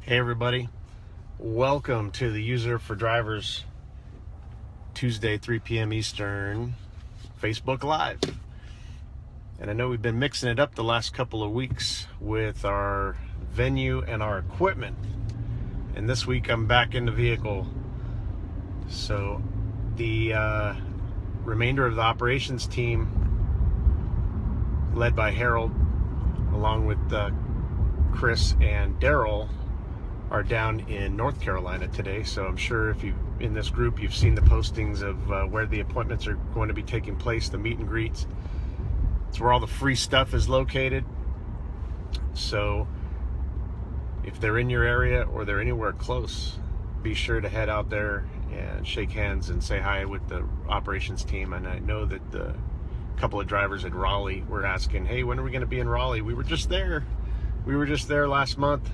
Hey everybody, welcome to the UZURV for Drivers Tuesday 3 p.m. Eastern Facebook Live. And I know we've been mixing it up the last couple of weeks with our venue and our equipment. And this week I'm back in the vehicle. So the remainder of the operations team, led by Harold, along with Chris and Daryl, are down in North Carolina today. So I'm sure if you in this group you've seen the postings of where the appointments are going to be taking place, the meet and greets. It's where all the free stuff is located. So if they're in your area or they're anywhere close, be sure to head out there and shake hands and say hi with the operations team. And I know that a couple of drivers at Raleigh were asking, hey, when are we going to be in Raleigh? We were just there last month.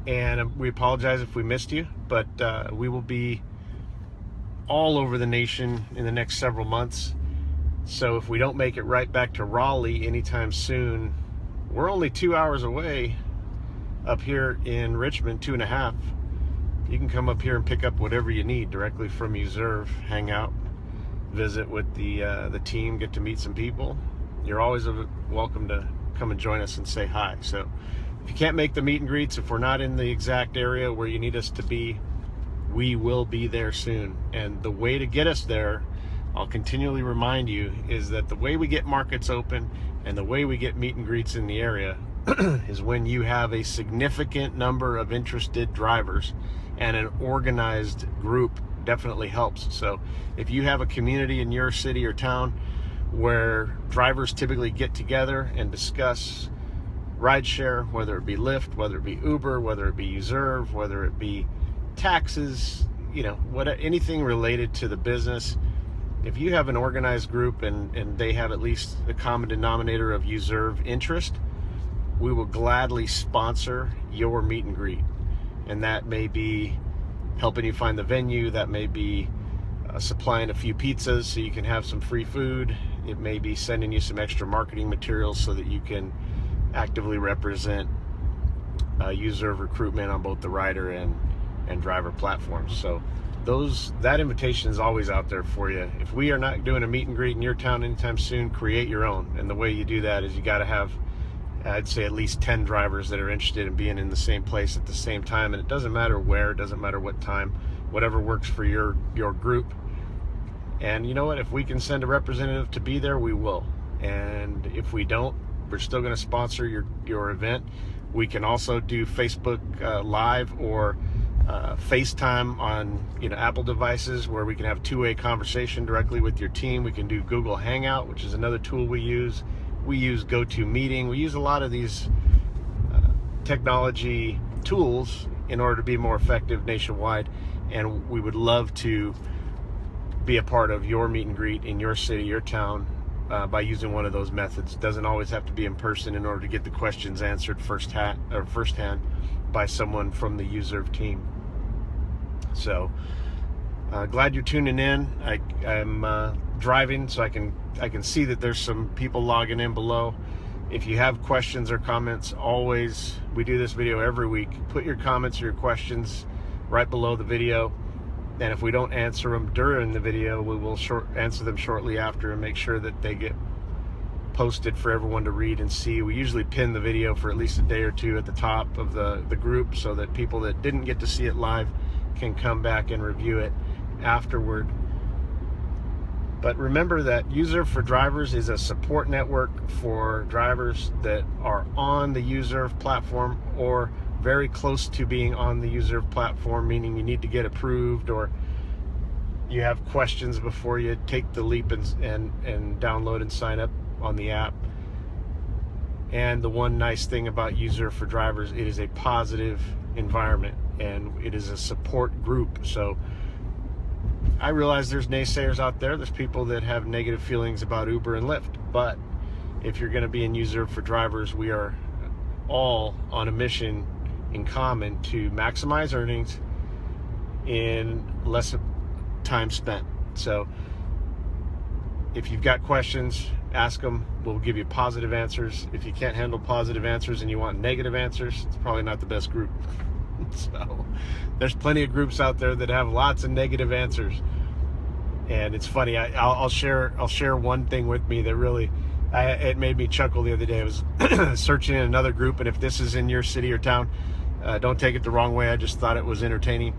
And we apologize if we missed you, but we will be all over the nation in the next several months. So if we don't make it right back to Raleigh anytime soon, we're only 2 hours away up here in Richmond, 2.5. You can come up here and pick up whatever you need directly from UZURV, hang out, visit with the team, get to meet some people. You're always welcome to come and join us and say hi. So if you can't make the meet and greets, if we're not in the exact area where you need us to be, we will be there soon. And the way to get us there, I'll continually remind you, is that the way we get markets open and the way we get meet and greets in the area is when you have a significant number of interested drivers, and an organized group definitely helps. So if you have a community in your city or town where drivers typically get together and discuss rideshare, whether it be Lyft, whether it be Uber, whether it be UZURV, whether it be taxes, anything related to the business. If you have an organized group and they have at least a common denominator of UZURV interest, we will gladly sponsor your meet and greet. And that may be helping you find the venue, that may be supplying a few pizzas so you can have some free food. It may be sending you some extra marketing materials so that you can actively represent UZURV recruitment on both the rider and driver platforms. So that invitation is always out there for you. If we are not doing a meet and greet in your town anytime soon, create your own. And the way you do that is you got to have, I'd say, at least 10 drivers that are interested in being in the same place at the same time. And it doesn't matter where, it doesn't matter what time, whatever works for your group. And you know what, if we can send a representative to be there, we will. And if we don't, we're still going to sponsor your event. We can also do Facebook Live or FaceTime on Apple devices, where we can have two-way conversation directly with your team. We can do Google Hangout, which is another tool we use. We use GoToMeeting. We use a lot of these technology tools in order to be more effective nationwide. And we would love to be a part of your meet and greet in your city, your town, by using one of those methods. It doesn't always have to be in person in order to get the questions answered firsthand by someone from the UZURV team. So glad you're tuning in. I'm driving, so I can see that there's some people logging in below. If you have questions or comments, always, we do this video every week, put your comments or your questions right below the video. And if we don't answer them during the video, we will answer them shortly after and make sure that they get posted for everyone to read and see. We usually pin the video for at least a day or two at the top of the group so that people that didn't get to see it live can come back and review it afterward. But remember that UZURV for Drivers is a support network for drivers that are on the UZURV platform or very close to being on the UZURV platform, meaning you need to get approved or you have questions before you take the leap and download and sign up on the app. And the one nice thing about UZURV for Drivers, it is a positive environment and it is a support group. So I realize there's naysayers out there. There's people that have negative feelings about Uber and Lyft. But if you're going to be in UZURV for Drivers, we are all on a mission in common to maximize earnings in less time spent. So If you've got questions, ask them. We'll give you positive answers. If you can't handle positive answers and you want negative answers, it's probably not the best group. So there's plenty of groups out there that have lots of negative answers. And it's funny, I'll share one thing with me that really, it made me chuckle the other day. I was searching in another group, and if this is in your city or town, don't take it the wrong way. I just thought it was entertaining.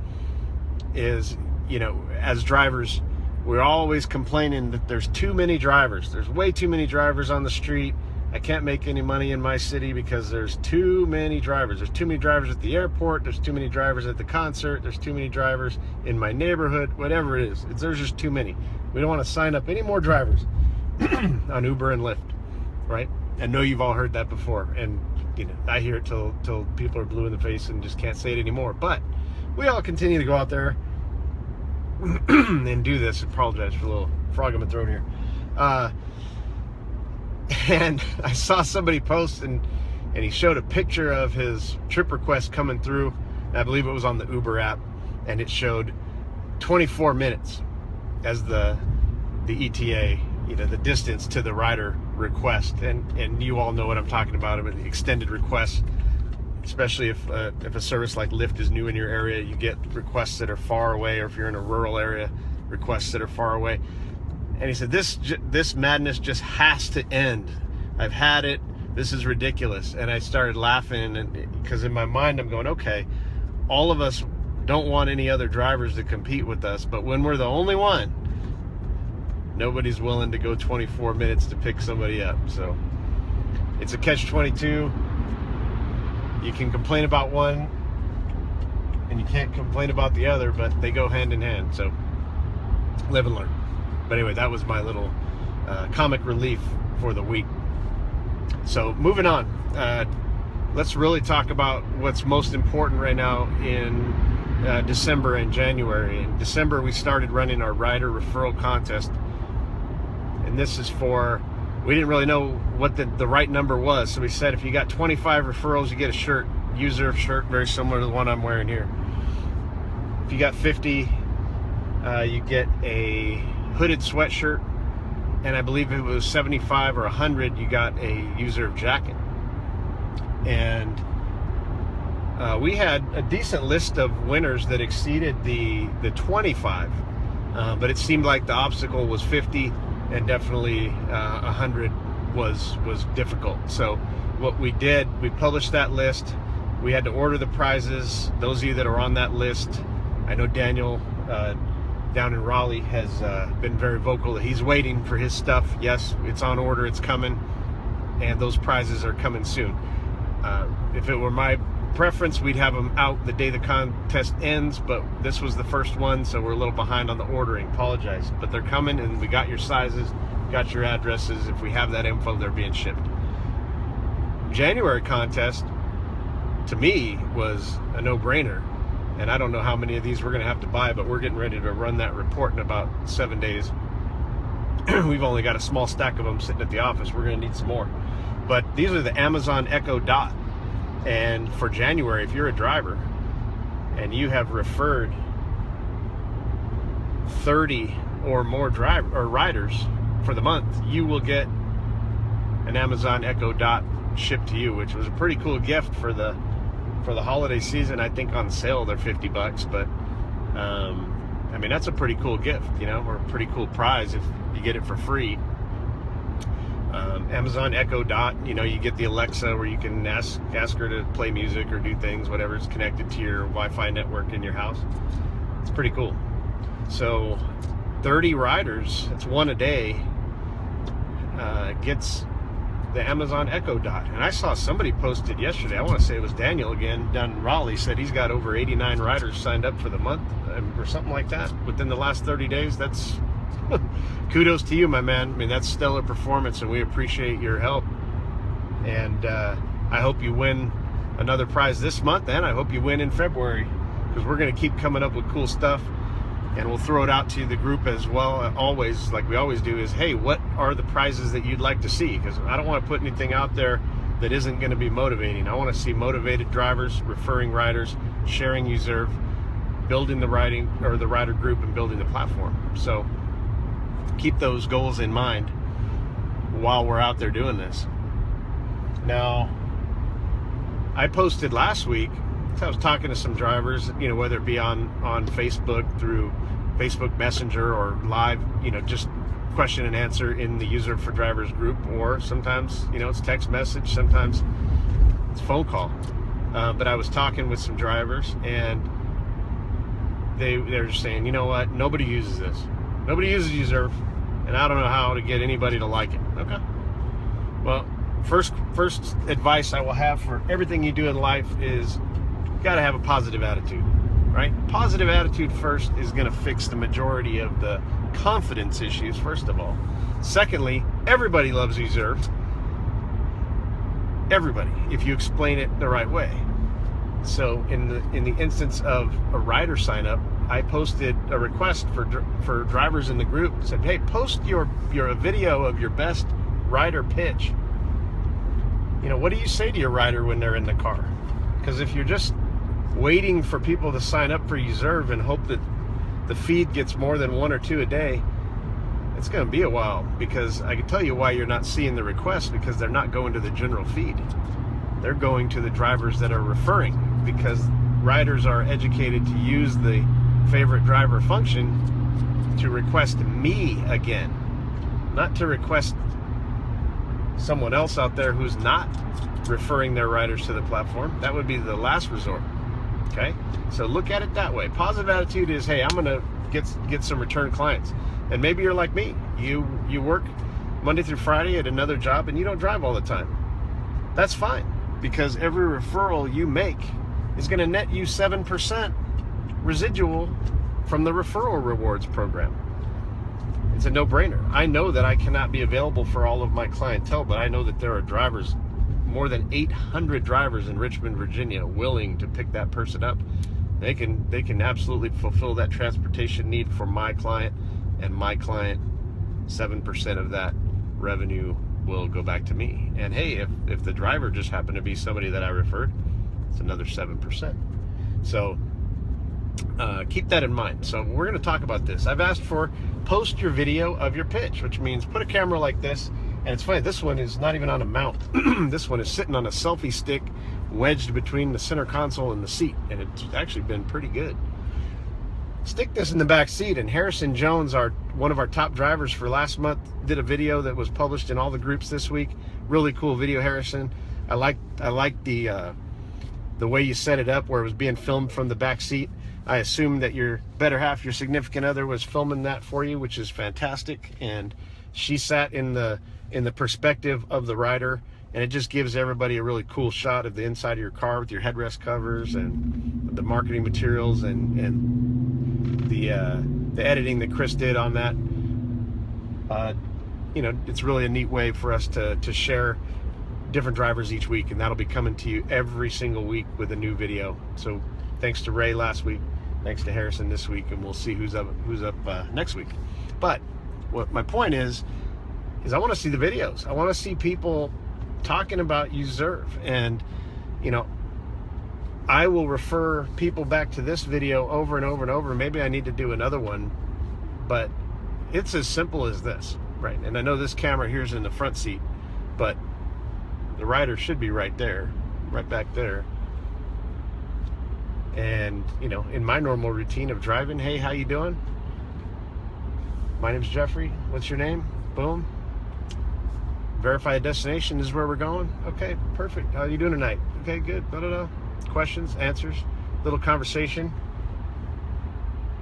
Is, you know, as drivers, we're always complaining that there's too many drivers. There's way too many drivers on the street. I can't make any money in my city because there's too many drivers. There's too many drivers at the airport. There's too many drivers at the concert. There's too many drivers in my neighborhood. Whatever it is, there's just too many. We don't want to sign up any more drivers on Uber and Lyft, right? I know you've all heard that before, and you know, I hear it till people are blue in the face and just can't say it anymore. But we all continue to go out there and do this. I apologize for a little frog in my throat here. And I saw somebody post, and he showed a picture of his trip request coming through. And I believe it was on the Uber app, and it showed 24 minutes as the ETA, you know, the distance to the rider request. And you all know what I'm talking about, the extended requests, especially if a service like Lyft is new in your area. You get requests that are far away, or if you're in a rural area, requests that are far away. And he said, this madness just has to end. I've had it. This is ridiculous. And I started laughing, and because in my mind I'm going, okay, all of us don't want any other drivers to compete with us, but when we're the only one, nobody's willing to go 24 minutes to pick somebody up. So it's a catch-22. You can complain about one and you can't complain about the other, but they go hand in hand. So live and learn. But anyway, that was my little comic relief for the week. So moving on, let's really talk about what's most important right now in December and January. In December, we started running our rider referral contest. And this is for, we didn't really know what the right number was. So we said if you got 25 referrals, you get a shirt, UZURV shirt, very similar to the one I'm wearing here. If you got 50, you get a hooded sweatshirt, and I believe it was 75 or 100, you got a UZURV jacket. And we had a decent list of winners that exceeded the 25, but it seemed like the obstacle was 50, and definitely 100 was difficult. So what we did, we published that list. We had to order the prizes. Those of you that are on that list, I know Daniel down in Raleigh has been very vocal that he's waiting for his stuff. Yes, it's on order, it's coming, and those prizes are coming soon. If it were my preference, we'd have them out the day the contest ends, but this was the first one, so we're a little behind on the ordering. Apologize, but they're coming, and we got your sizes, got your addresses. If we have that info, they're being shipped. January contest, to me, was a no-brainer. And I don't know how many of these we're going to have to buy, but we're getting ready to run that report in about 7 days. We've only got a small stack of them sitting at the office. We're going to need some more. But these are the Amazon Echo Dot. And for January, if you're a driver and you have referred 30 or more riders for the month, you will get an Amazon Echo Dot shipped to you, which was a pretty cool gift for the holiday season. I think on sale they're $50, but I mean, that's a pretty cool gift, you know, or a pretty cool prize if you get it for free. Amazon Echo Dot, you know, you get the Alexa where you can ask her to play music or do things, whatever's connected to your Wi-Fi network in your house. It's pretty cool. So 30 riders, that's one a day, gets the Amazon Echo Dot. And I saw somebody posted yesterday, I want to say it was Daniel again down in Raleigh, said he's got over 89 riders signed up for the month or something like that within the last 30 days. That's kudos to you, my man. I mean, that's stellar performance, and we appreciate your help. And I hope you win another prize this month, and I hope you win in February, because we're going to keep coming up with cool stuff. And we'll throw it out to the group as well. Always, like we always do, is, hey, what are the prizes that you'd like to see? Because I don't want to put anything out there that isn't going to be motivating. I want to see motivated drivers, referring riders, sharing UZURV, building the rider group, and building the platform. So keep those goals in mind while we're out there doing this. Now, I posted last week, I was talking to some drivers, you know, whether it be on Facebook, through Facebook Messenger, or live, you know, just question and answer in the UZURV for Drivers group, or sometimes, you know, it's text message, sometimes it's phone call. But I was talking with some drivers, and they're just saying, you know what, nobody uses this. Nobody uses UZURV, and I don't know how to get anybody to like it. Okay. Well, first advice I will have for everything you do in life is you got to have a positive attitude, right? Positive attitude first is going to fix the majority of the confidence issues, first of all. Secondly, everybody loves UZURV. Everybody, if you explain it the right way. So in the instance of a rider sign up, I posted a request for drivers in the group. Said, hey, post your video of your best rider pitch. You know, what do you say to your rider when they're in the car? Because if you're just waiting for people to sign up for UZURV and hope that the feed gets more than 1 or 2 a day, it's going to be a while. Because I can tell you why you're not seeing the requests, because they're not going to the general feed. They're going to the drivers that are referring, because riders are educated to use the favorite driver function to request me again, not to request someone else out there who's not referring their riders to the platform. That would be the last resort. Okay, so look at it that way. Positive attitude is, hey, I'm gonna get some return clients. And maybe you're like me, you work Monday through Friday at another job and you don't drive all the time. That's fine, because every referral you make is going to net you 7% residual from the referral rewards program. It's a no-brainer. I know that I cannot be available for all of my clientele, but I know that there are drivers, more than 800 drivers in Richmond, Virginia, willing to pick that person up. They can absolutely fulfill that transportation need for my client, and my client, 7% of that revenue will go back to me. And hey, if the driver just happened to be somebody that I referred, it's another 7%. So keep that in mind. So we're going to talk about this. I've asked for post your video of your pitch, which means put a camera like this. And it's funny, this one is not even on a mount. This one is sitting on a selfie stick wedged between the center console and the seat, and it's actually been pretty good. Stick this in the back seat, and Harrison Jones, one of our top drivers for last month, did a video that was published in all the groups this week. Really cool video, Harrison. I like the way you set it up, where it was being filmed from the back seat. I assume that your better half, your significant other, was filming that for you, which is fantastic. And she sat in the perspective of the rider, and it just gives everybody a really cool shot of the inside of your car with your headrest covers and the marketing materials and the editing that Chris did on that. You know, it's really a neat way for us to share different drivers each week, and that'll be coming to you every single week with a new video. So thanks to Ray last week, thanks to Harrison this week, and we'll see who's up next week. But what my point is I want to see the videos. I want to see people talking about UZURV, and you know, I will refer people back to this video over and over and over. Maybe I need to do another one, but it's as simple as this, right? And I know this camera here is in the front seat, but the rider should be right there, right back there. And you know, in my normal routine of driving, hey, how you doing? My name's Jeffrey. What's your name? Boom. Verify a destination. This is where we're going. Okay, perfect. How are you doing tonight? Okay, good. Da-da-da. Questions, answers, little conversation.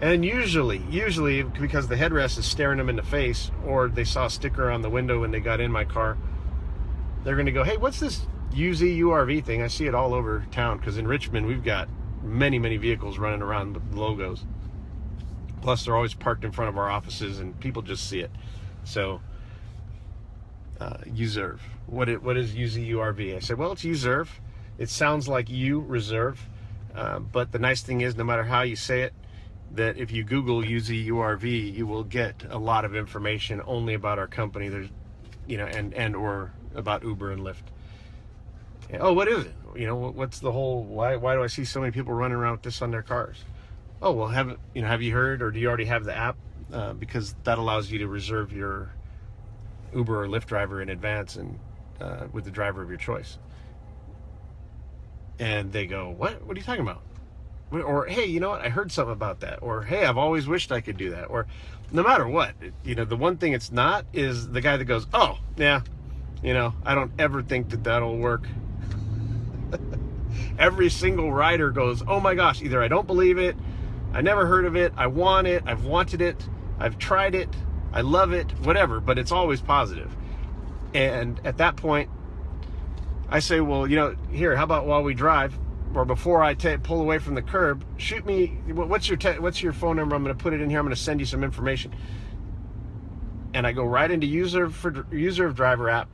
And usually because the headrest is staring them in the face, or they saw a sticker on the window when they got in my car, they're going to go, hey, what's this UZURV thing? I see it all over town, because in Richmond we've got many vehicles running around with logos. Plus they're always parked in front of our offices, and people just see it. So UZURV. What is UZURV? I said, well, it's UZURV. It sounds like you reserve, but the nice thing is, no matter how you say it, that if you Google UZURV, you will get a lot of information only about our company. There's, you know, and or about Uber and Lyft. And, oh, what is it? You know, what's the whole? Why do I see so many people running around with this on their cars? Oh, well, have you heard, or do you already have the app? because that allows you to reserve your Uber or Lyft driver in advance and with the driver of your choice. And they go, what are you talking about? Or, hey, you know what, I heard something about that. Or, hey, I've always wished I could do that. Or no matter what, you know, the one thing it's not is the guy that goes, oh, yeah, you know, I don't ever think that that'll work. Every single rider goes, oh my gosh, either I don't believe it, I never heard of it, I want it, I've wanted it, I've tried it, I love it, whatever, but it's always positive. And at that point, I say, well, you know, here, how about while we drive, or before I pull away from the curb, shoot me, what's your phone number? I'm going to put it in here. I'm going to send you some information. And I go right into UZURV driver app,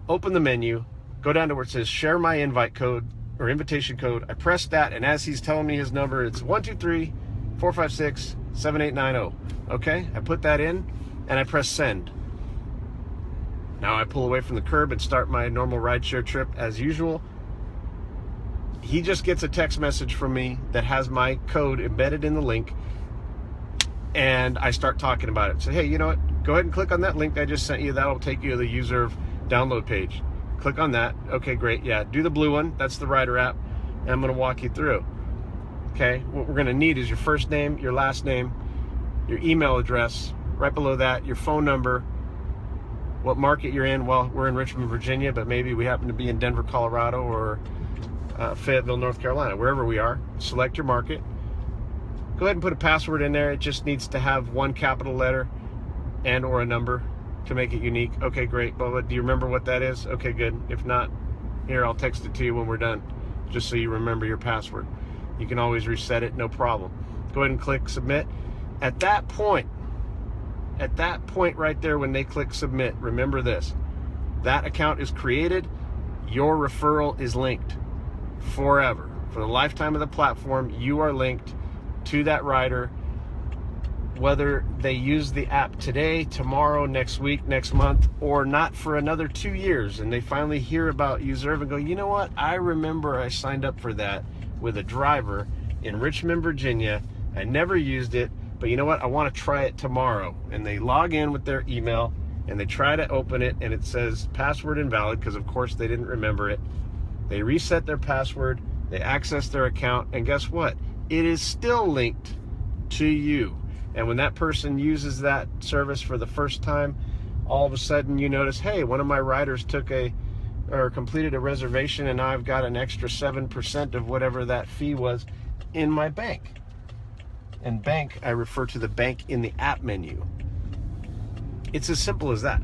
open the menu, go down to where it says share my invite code or invitation code. I press that, and as he's telling me his number, it's 123-456-7890. Okay, I put that in, and I press send. Now I pull away from the curb and start my normal rideshare trip as usual. He just gets a text message from me that has my code embedded in the link, and I start talking about it. So, hey, you know what? Go ahead and click on that link I just sent you. That'll take you to the UZURV download page. Click on that. Okay, great. Yeah, do the blue one. That's the rider app, and I'm going to walk you through. Okay, what we're going to need is your first name, your last name, your email address. Right below that, your phone number, what market you're in. Well, we're in Richmond, Virginia, but maybe we happen to be in Denver, Colorado, or Fayetteville, North Carolina, wherever we are. Select your market. Go ahead and put a password in there. It just needs to have one capital letter and or a number to make it unique. Okay, great. But do you remember what that is? Okay, good. If not, here, I'll text it to you when we're done, just so you remember your password. You can always reset it, no problem. Go ahead and click submit. At that point right there, when they click submit, remember this: that account is created, your referral is linked forever. For the lifetime of the platform, you are linked to that rider, whether they use the app today, tomorrow, next week, next month, or not for another 2 years, and they finally hear about UZURV and go, you know what, I remember I signed up for that with a driver in Richmond, Virginia. I never used it, but you know what, I want to try it tomorrow. And they log in with their email and they try to open it, and it says password invalid, because of course they didn't remember it. They reset their password, they access their account, and guess what? It is still linked to you. And when that person uses that service for the first time, all of a sudden you notice, hey, one of my riders completed a reservation, and now I've got an extra 7% of whatever that fee was in my bank. And bank, I refer to the bank in the app menu. It's as simple as that.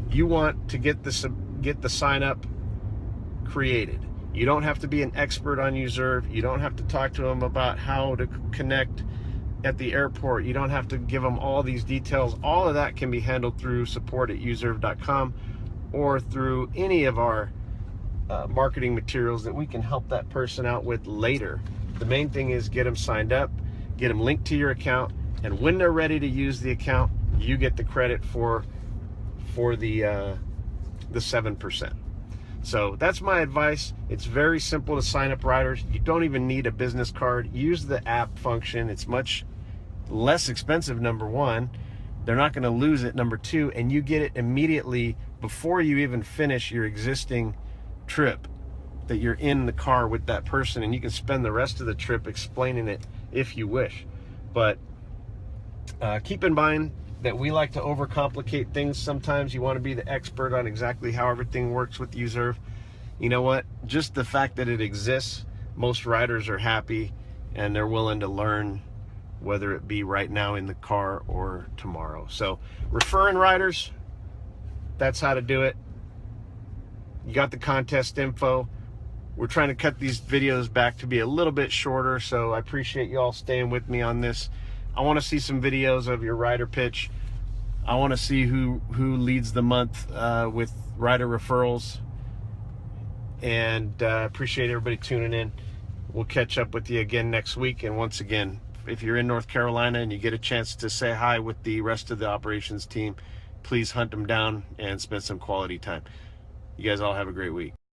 You want to get the sign up created. You don't have to be an expert on UZURV. You don't have to talk to them about how to connect at the airport. You don't have to give them all these details. All of that can be handled through support@uzurv.com or through any of our marketing materials that we can help that person out with later. The main thing is get them signed up, get them linked to your account, and when they're ready to use the account, you get the credit for the 7%. So that's my advice. It's very simple to sign up riders. You don't even need a business card. Use the app function. It's much less expensive, number one. They're not going to lose it, number two, and you get it immediately before you even finish your existing trip, that you're in the car with that person, and you can spend the rest of the trip explaining it if you wish. But keep in mind that we like to overcomplicate things. Sometimes you want to be the expert on exactly how everything works with UZURV. You know what? Just the fact that it exists, most riders are happy and they're willing to learn, whether it be right now in the car or tomorrow. So referring riders, that's how to do it. You got the contest info. We're trying to cut these videos back to be a little bit shorter, so I appreciate you all staying with me on this. I want to see some videos of your rider pitch. I want to see who leads the month with rider referrals. And appreciate everybody tuning in. We'll catch up with you again next week. And once again, if you're in North Carolina and you get a chance to say hi with the rest of the operations team, please hunt them down and spend some quality time. You guys all have a great week.